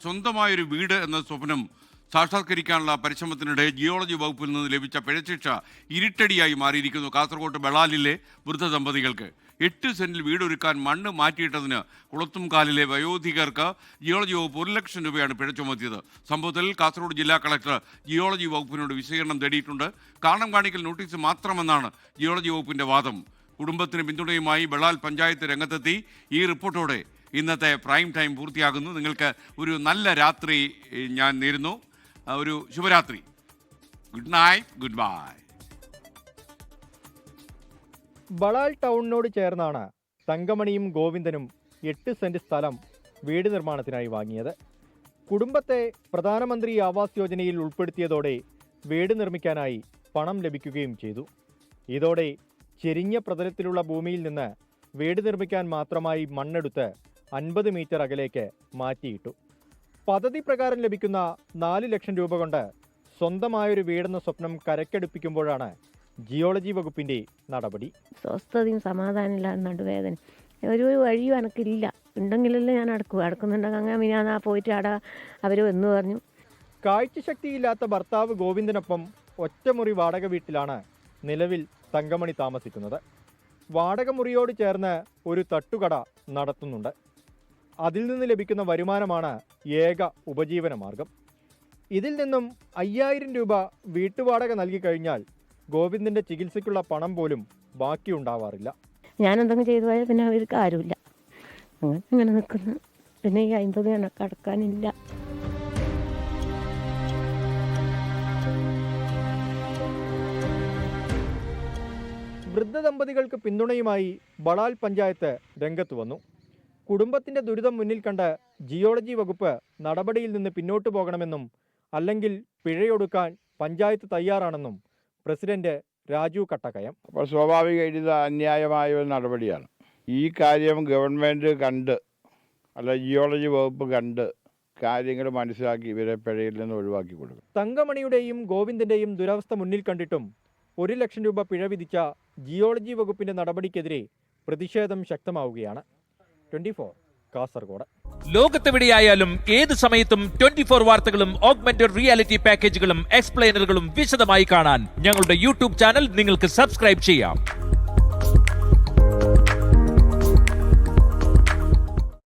സ്വന്തമായൊരു വീട് എന്ന സ്വപ്നം സാക്ഷാത്കരിക്കാനുള്ള പരിശ്രമത്തിനിടെ ജിയോളജി വകുപ്പിൽ നിന്ന് ലഭിച്ച പിഴശിക്ഷ ഇരുട്ടടിയായി മാറിയിരിക്കുന്നു. കാസർഗോഡ് ബളാലിലെ വൃദ്ധ ദമ്പതികൾക്ക് 8 സെന്റിൽ വീടൊരുക്കാൻ മണ്ണ് മാറ്റിയിട്ടതിന് കുളത്തുംകാലിലെ വയോധികർക്ക് ജിയോളജി വകുപ്പ് 1 ലക്ഷം രൂപയാണ് പിഴ ചുമത്തിയത്. സംഭവത്തിൽ കാസർഗോഡ് ജില്ലാ കളക്ടർ ജിയോളജി വകുപ്പിനോട് വിശദീകരണം തേടിയിട്ടുണ്ട്. കാരണം കാണിക്കൽ നോട്ടീസ് മാത്രമെന്നാണ് ജിയോളജി വകുപ്പിന്റെ വാദം. കുടുംബത്തിന് പിന്തുണയുമായി ബളാൽ പഞ്ചായത്ത് രംഗത്തെത്തി. ഈ റിപ്പോർട്ടോടെ ഇന്നത്തെ പ്രൈം ടൈം പൂർത്തിയാകുന്നു. നിങ്ങൾക്ക് ഒരു നല്ല രാത്രി ഞാൻ നേരുന്നു. ഒരു ശുഭരാത്രി. Good night, good bye. Balal ടൗണിനോട് ചേർന്നാണ് തങ്കമണിയും ഗോവിന്ദനും 8 സെന്റ് സ്ഥലം വീട് നിർമ്മാണത്തിനായി വാങ്ങിയത്. കുടുംബത്തെ പ്രധാനമന്ത്രി ആവാസ് യോജനയിൽ ഉൾപ്പെടുത്തിയതോടെ വീട് നിർമ്മിക്കാനായി പണം ലഭിക്കുകയും ചെയ്തു. ഇതോടെ ചെരിഞ്ഞ പ്രതലത്തിലുള്ള ഭൂമിയിൽ നിന്ന് വീട് നിർമ്മിക്കാൻ മാത്രമായി മണ്ണെടുത്ത് 50 മീറ്റർ അകലേക്ക് മാറ്റിയിട്ടു. പദ്ധതി പ്രകാരം ലഭിക്കുന്ന 4 ലക്ഷം രൂപ കൊണ്ട് സ്വന്തമായൊരു വീടെന്ന സ്വപ്നം കരക്കെടുപ്പിക്കുമ്പോഴാണ് ജിയോളജി വകുപ്പിന്റെ നടപടി. സ്വസ്ഥതയും സമാധാനമില്ല, നടുവേദന, ഒരു വഴിയും എനിക്കില്ല. ഉണ്ടെങ്കിലല്ലേ ഞാൻ അടക്കുന്നുണ്ടെങ്കിൽ അങ്ങനെ ഞാൻ പോയിട്ട് അവിടെ അവർ എന്ന് പറഞ്ഞു. കാഴ്ചശക്തിയില്ലാത്ത ഭർത്താവ് ഗോവിന്ദനൊപ്പം ഒറ്റമുറി വാടക വീട്ടിലാണ് നിലവിൽ തങ്കമണി താമസിക്കുന്നത്. വാടക മുറിയോട് ചേർന്ന് ഒരു തട്ടുകട നടത്തുന്നുണ്ട്. അതിൽ നിന്ന് ലഭിക്കുന്ന വരുമാനമാണ് ഏക ഉപജീവന മാർഗം. ഇതിൽ നിന്നും 5000 രൂപ വീട്ടുവാടക നൽകി കഴിഞ്ഞാൽ ഗോവിന്ദന്റെ ചികിത്സയ്ക്കുള്ള പണം പോലും ബാക്കിയുണ്ടാവാറില്ല. ഞാൻ എന്തെങ്കിലും ചെയ്തു പോയാൽ പിന്നെ അവർക്ക് ആരുമില്ല. അങ്ങനെ നിൽക്കുന്നു. പിന്നെ ഈ 50 കണക്ക് അടക്കാനില്ല. വൃദ്ധ ദമ്പതികൾക്ക് പിന്തുണയുമായി ബളാൽ പഞ്ചായത്ത് രംഗത്ത് വന്നു. കുടുംബത്തിന്റെ ദുരിതം മുന്നിൽ കണ്ട് ജിയോളജി വകുപ്പ് നടപടിയിൽ നിന്ന് പിന്നോട്ടു പോകണമെന്നും അല്ലെങ്കിൽ പിഴയൊടുക്കാൻ പഞ്ചായത്ത് തയ്യാറാണെന്നും പ്രസിഡന്റ് രാജു കട്ടക്കയം. അപ്പോൾ സ്വാഭാവികമായിട്ട് ഇത് അന്യായമായ ഒരു നടപടിയാണ്. ഈ കാര്യം ഗവൺമെൻറ് കണ്ട്, അല്ല ജിയോളജി വകുപ്പ് കണ്ട് കാര്യങ്ങൾ മനസ്സിലാക്കി ഇവരെ പിഴയിൽ നിന്ന് ഒഴിവാക്കി കൊടുക്കും. തങ്കമണിയുടെയും ഗോവിന്ദന്റെയും ദുരവസ്ഥ മുന്നിൽ കണ്ടിട്ടും 1 ലക്ഷം രൂപ പിഴ വിധിച്ച ജിയോളജി വകുപ്പിന്റെ നടപടിക്കെതിരെ പ്രതിഷേധം ശക്തമാവുകയാണ്. 24 കാസർഗോഡ്. ലോകത്തെവിടെയായാലും ഏത് സമയത്തും 24 വാർത്തകളും ഓഗ്മെന്റഡ് റിയാലിറ്റി പാക്കേജുകളും എക്സ്പ്ലെയിനറുകളും വിശദമായി കാണാൻ ഞങ്ങളുടെ യൂട്യൂബ് ചാനൽ നിങ്ങൾക്ക് സബ്സ്ക്രൈബ് ചെയ്യാം.